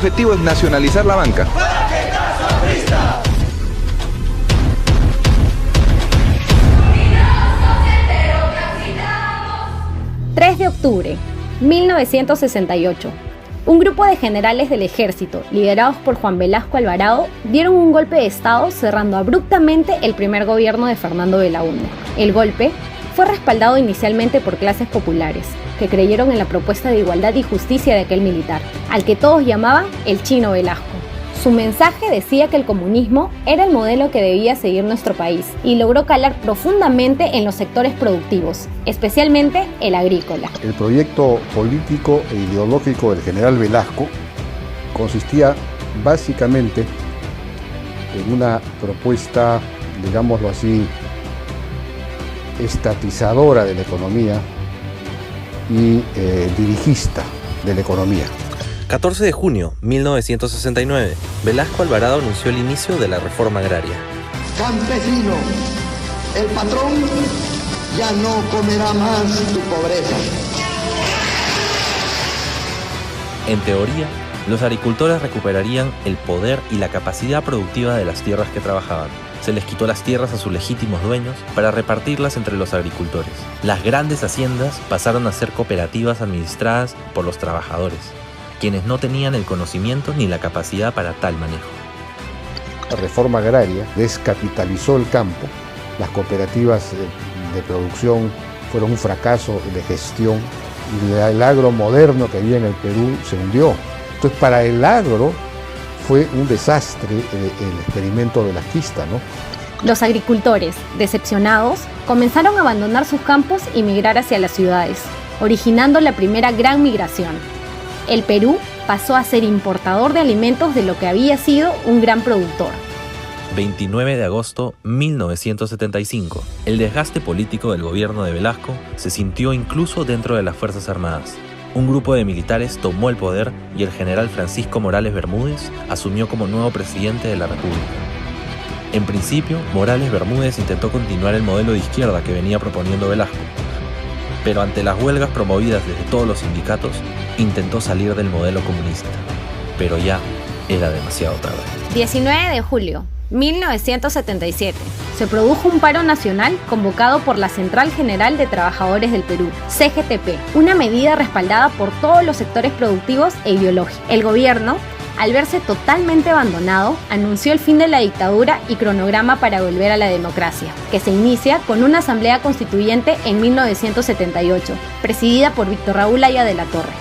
objetivo es nacionalizar la banca. 3 de octubre, 1968. Un grupo de generales del ejército, liderados por Juan Velasco Alvarado, dieron un golpe de estado cerrando abruptamente el primer gobierno de Fernando Belaúnde. El golpe fue respaldado inicialmente por clases populares, que creyeron en la propuesta de igualdad y justicia de aquel militar, al que todos llamaban el Chino Velasco. Su mensaje decía que el comunismo era el modelo que debía seguir nuestro país y logró calar profundamente en los sectores productivos, especialmente el agrícola. El proyecto político e ideológico del general Velasco consistía básicamente en una propuesta, digámoslo así, estatizadora de la economía y dirigista de la economía. 14 de junio 1969, Velasco Alvarado anunció el inicio de la reforma agraria. Campesino, el patrón ya no comerá más tu pobreza. En teoría, los agricultores recuperarían el poder y la capacidad productiva de las tierras que trabajaban. Se les quitó las tierras a sus legítimos dueños para repartirlas entre los agricultores. Las grandes haciendas pasaron a ser cooperativas administradas por los trabajadores, quienes no tenían el conocimiento ni la capacidad para tal manejo. La reforma agraria descapitalizó el campo, las cooperativas de producción fueron un fracaso de gestión y el agro moderno que había en el Perú se hundió. Entonces para el agro fue un desastre el experimento velasquista, ¿no? Los agricultores, decepcionados, comenzaron a abandonar sus campos y migrar hacia las ciudades, originando la primera gran migración. El Perú pasó a ser importador de alimentos de lo que había sido un gran productor. 29 de agosto 1975. El desgaste político del gobierno de Velasco se sintió incluso dentro de las Fuerzas Armadas. Un grupo de militares tomó el poder y el general Francisco Morales Bermúdez asumió como nuevo presidente de la República. En principio, Morales Bermúdez intentó continuar el modelo de izquierda que venía proponiendo Velasco, pero ante las huelgas promovidas desde todos los sindicatos, intentó salir del modelo comunista, pero ya era demasiado tarde. 19 de julio 1977. Se produjo un paro nacional convocado por la Central General de Trabajadores del Perú, CGTP, una medida respaldada por todos los sectores productivos e ideológicos. El gobierno, al verse totalmente abandonado, anunció el fin de la dictadura y cronograma para volver a la democracia, que se inicia con una asamblea constituyente en 1978, presidida por Víctor Raúl Haya de la Torre.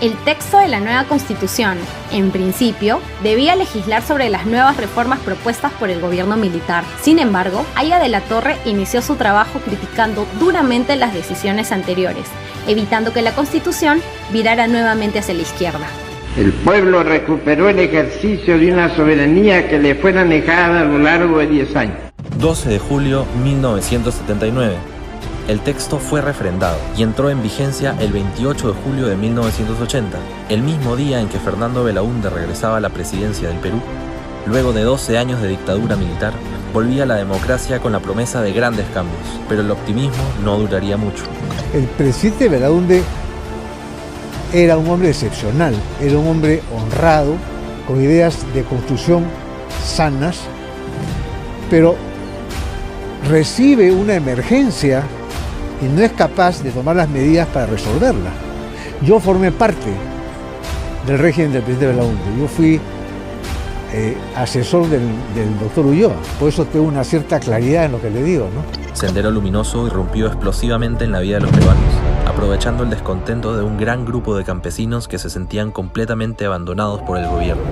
El texto de la nueva Constitución, en principio, debía legislar sobre las nuevas reformas propuestas por el gobierno militar. Sin embargo, Haya de la Torre inició su trabajo criticando duramente las decisiones anteriores, evitando que la Constitución virara nuevamente hacia la izquierda. El pueblo recuperó el ejercicio de una soberanía que le fue negada a lo largo de 10 años. 12 de julio 1979. El texto fue refrendado y entró en vigencia el 28 de julio de 1980, el mismo día en que Fernando Belaúnde regresaba a la presidencia del Perú. Luego de 12 años de dictadura militar, volvía a la democracia con la promesa de grandes cambios, pero el optimismo no duraría mucho. El presidente Belaúnde era un hombre excepcional, era un hombre honrado, con ideas de construcción sanas, pero recibe una emergencia y no es capaz de tomar las medidas para resolverla. Yo formé parte del régimen del presidente Belaúnde, yo fui asesor del doctor Ulloa, por eso tengo una cierta claridad en lo que le digo, ¿no? Sendero Luminoso irrumpió explosivamente en la vida de los peruanos, aprovechando el descontento de un gran grupo de campesinos que se sentían completamente abandonados por el gobierno.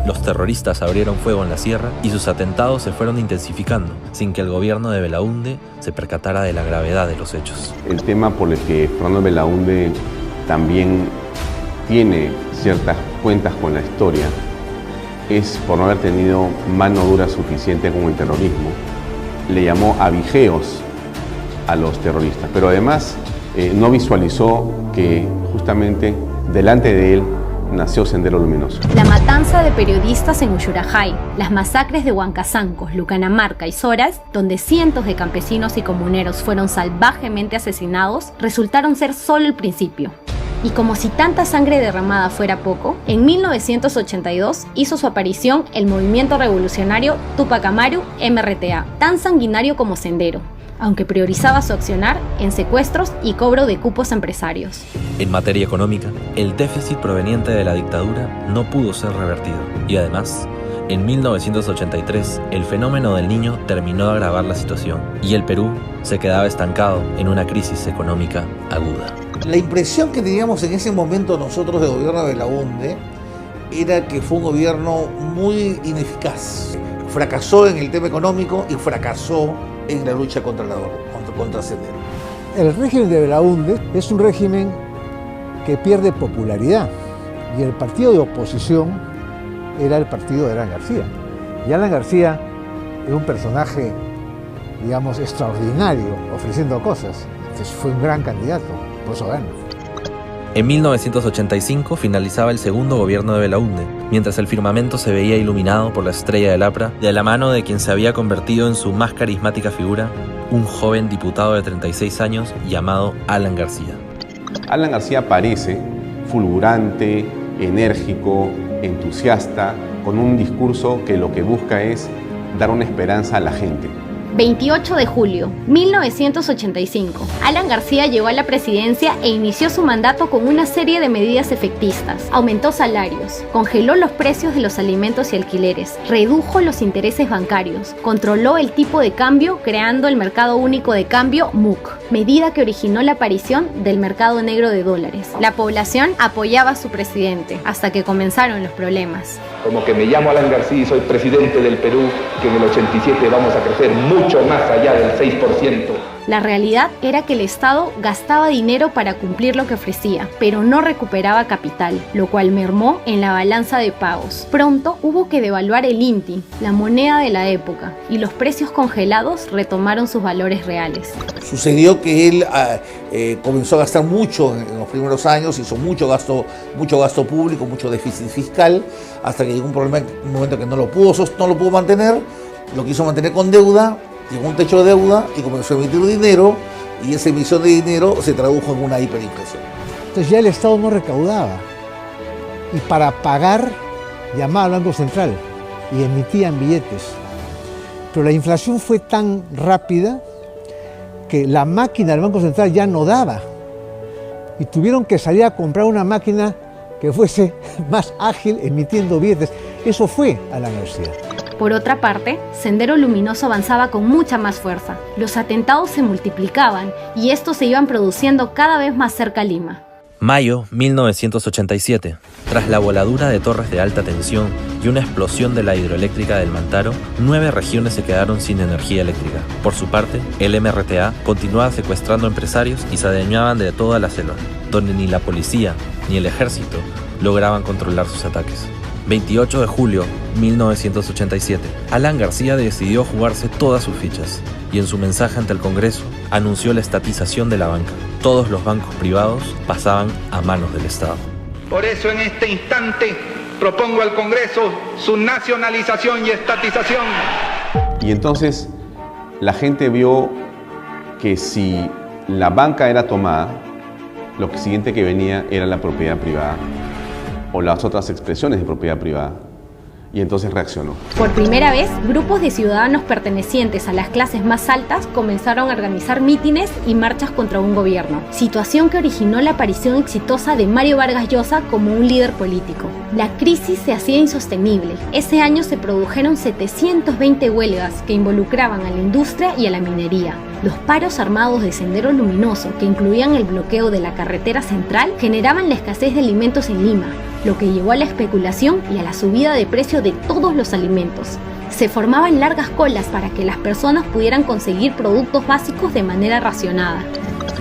Los terroristas abrieron fuego en la sierra y sus atentados se fueron intensificando, sin que el gobierno de Belaúnde se percatara de la gravedad de los hechos. El tema por el que Fernando Belaúnde también tiene ciertas cuentas con la historia es por no haber tenido mano dura suficiente con el terrorismo. Le llamó abigeos a los terroristas, pero además no visualizó que justamente delante de él nació Sendero Luminoso. La matanza de periodistas en Ushurajay, las masacres de Huancazancos, Lucanamarca y Soras, donde cientos de campesinos y comuneros fueron salvajemente asesinados, resultaron ser solo el principio. Y como si tanta sangre derramada fuera poco, en 1982 hizo su aparición el movimiento revolucionario Tupac Amaru MRTA, tan sanguinario como Sendero, aunque priorizaba su accionar en secuestros y cobro de cupos empresarios. En materia económica, el déficit proveniente de la dictadura no pudo ser revertido. Y además, en 1983, el fenómeno del Niño terminó de agravar la situación y el Perú se quedaba estancado en una crisis económica aguda. La impresión que teníamos en ese momento nosotros del gobierno de Belaúnde era que fue un gobierno muy ineficaz. Fracasó en el tema económico y fracasó en la lucha contra Sendero. El régimen de Belaúnde es un régimen que pierde popularidad y el partido de oposición era el partido de Alan García. Y Alan García era un personaje, digamos, extraordinario, ofreciendo cosas. Entonces fue un gran candidato, por eso ganó. En 1985 finalizaba el segundo gobierno de Belaúnde, mientras el firmamento se veía iluminado por la estrella del APRA, de la mano de quien se había convertido en su más carismática figura, un joven diputado de 36 años llamado Alan García. Alan García aparece fulgurante, enérgico, entusiasta, con un discurso que lo que busca es dar una esperanza a la gente. 28 de julio, 1985. Alan García llegó a la presidencia e inició su mandato con una serie de medidas efectistas. Aumentó salarios, congeló los precios de los alimentos y alquileres, redujo los intereses bancarios, controló el tipo de cambio creando el Mercado Único de Cambio, MUC, medida que originó la aparición del mercado negro de dólares. La población apoyaba a su presidente hasta que comenzaron los problemas. Como que me llamo Alan García y soy presidente del Perú, que en el 87 vamos a crecer mucho más allá del 6%. La realidad era que el Estado gastaba dinero para cumplir lo que ofrecía, pero no recuperaba capital, lo cual mermó en la balanza de pagos. Pronto hubo que devaluar el INTI, la moneda de la época, y los precios congelados retomaron sus valores reales. Sucedió que él comenzó a gastar mucho en los primeros años, hizo mucho gasto público, mucho déficit fiscal, hasta que llegó un momento que no lo pudo mantener, lo quiso mantener con deuda, llegó a un techo de deuda y comenzó a emitir dinero, y esa emisión de dinero se tradujo en una hiperinflación. Entonces ya el Estado no recaudaba, y para pagar llamaba al Banco Central y emitían billetes. Pero la inflación fue tan rápida que la máquina del Banco Central ya no daba, y tuvieron que salir a comprar una máquina que fuese más ágil emitiendo billetes. Eso fue Alan García. Por otra parte, Sendero Luminoso avanzaba con mucha más fuerza. Los atentados se multiplicaban y estos se iban produciendo cada vez más cerca a Lima. Mayo 1987. Tras la voladura de torres de alta tensión y una explosión de la hidroeléctrica del Mantaro, 9 regiones se quedaron sin energía eléctrica. Por su parte, el MRTA continuaba secuestrando empresarios y se adueñaban de toda la selva, donde ni la policía ni el ejército lograban controlar sus ataques. 28 de julio 1987. Alan García decidió jugarse todas sus fichas y en su mensaje ante el Congreso anunció la estatización de la banca. Todos los bancos privados pasaban a manos del Estado. Por eso en este instante propongo al Congreso su nacionalización y estatización. Y entonces la gente vio que si la banca era tomada, lo siguiente que venía era la propiedad privada o las otras expresiones de propiedad privada, y entonces reaccionó. Por primera vez, grupos de ciudadanos pertenecientes a las clases más altas comenzaron a organizar mítines y marchas contra un gobierno, situación que originó la aparición exitosa de Mario Vargas Llosa como un líder político. La crisis se hacía insostenible. Ese año se produjeron 720 huelgas que involucraban a la industria y a la minería. Los paros armados de Sendero Luminoso, que incluían el bloqueo de la carretera central, generaban la escasez de alimentos en Lima, lo que llevó a la especulación y a la subida de precio de todos los alimentos. Se formaban largas colas para que las personas pudieran conseguir productos básicos de manera racionada.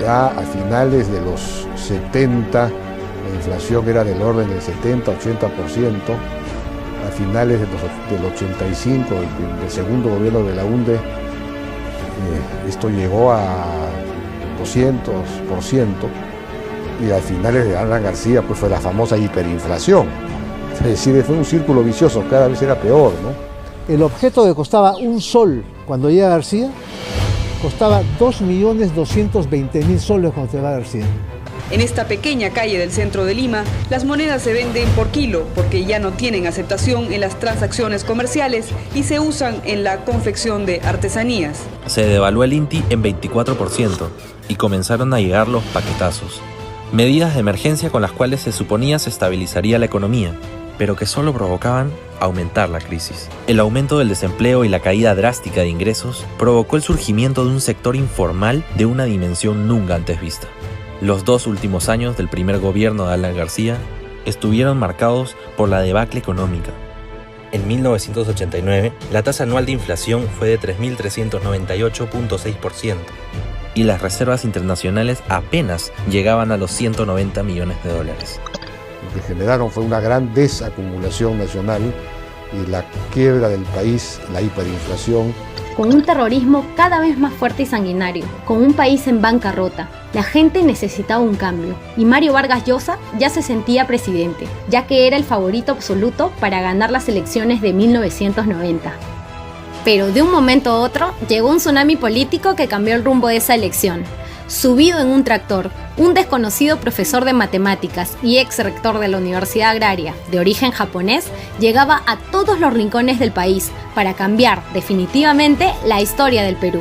Ya a finales de los 70, la inflación era del orden del 70-80%. A finales del 85, del segundo gobierno de Belaúnde, esto llegó a 200%. Y al finales de Alan García pues fue la famosa hiperinflación. Es decir, fue un círculo vicioso, cada vez era peor, ¿no? El objeto que costaba un sol cuando llega García, costaba 2.220.000 soles cuando llega García. En esta pequeña calle del centro de Lima, las monedas se venden por kilo porque ya no tienen aceptación en las transacciones comerciales y se usan en la confección de artesanías. Se devaluó el INTI en 24% y comenzaron a llegar los paquetazos. Medidas de emergencia con las cuales se suponía se estabilizaría la economía, pero que solo provocaban aumentar la crisis. El aumento del desempleo y la caída drástica de ingresos provocó el surgimiento de un sector informal de una dimensión nunca antes vista. Los 2 últimos años del primer gobierno de Alan García estuvieron marcados por la debacle económica. En 1989, la tasa anual de inflación fue de 3.398.6% y las reservas internacionales apenas llegaban a los 190 millones de dólares. Lo que generaron fue una gran desacumulación nacional y la quiebra del país, la hiperinflación. Con un terrorismo cada vez más fuerte y sanguinario, con un país en bancarrota, la gente necesitaba un cambio y Mario Vargas Llosa ya se sentía presidente, ya que era el favorito absoluto para ganar las elecciones de 1990. Pero de un momento a otro llegó un tsunami político que cambió el rumbo de esa elección. Subido en un tractor, un desconocido profesor de matemáticas y ex rector de la Universidad Agraria, de origen japonés, llegaba a todos los rincones del país para cambiar definitivamente la historia del Perú.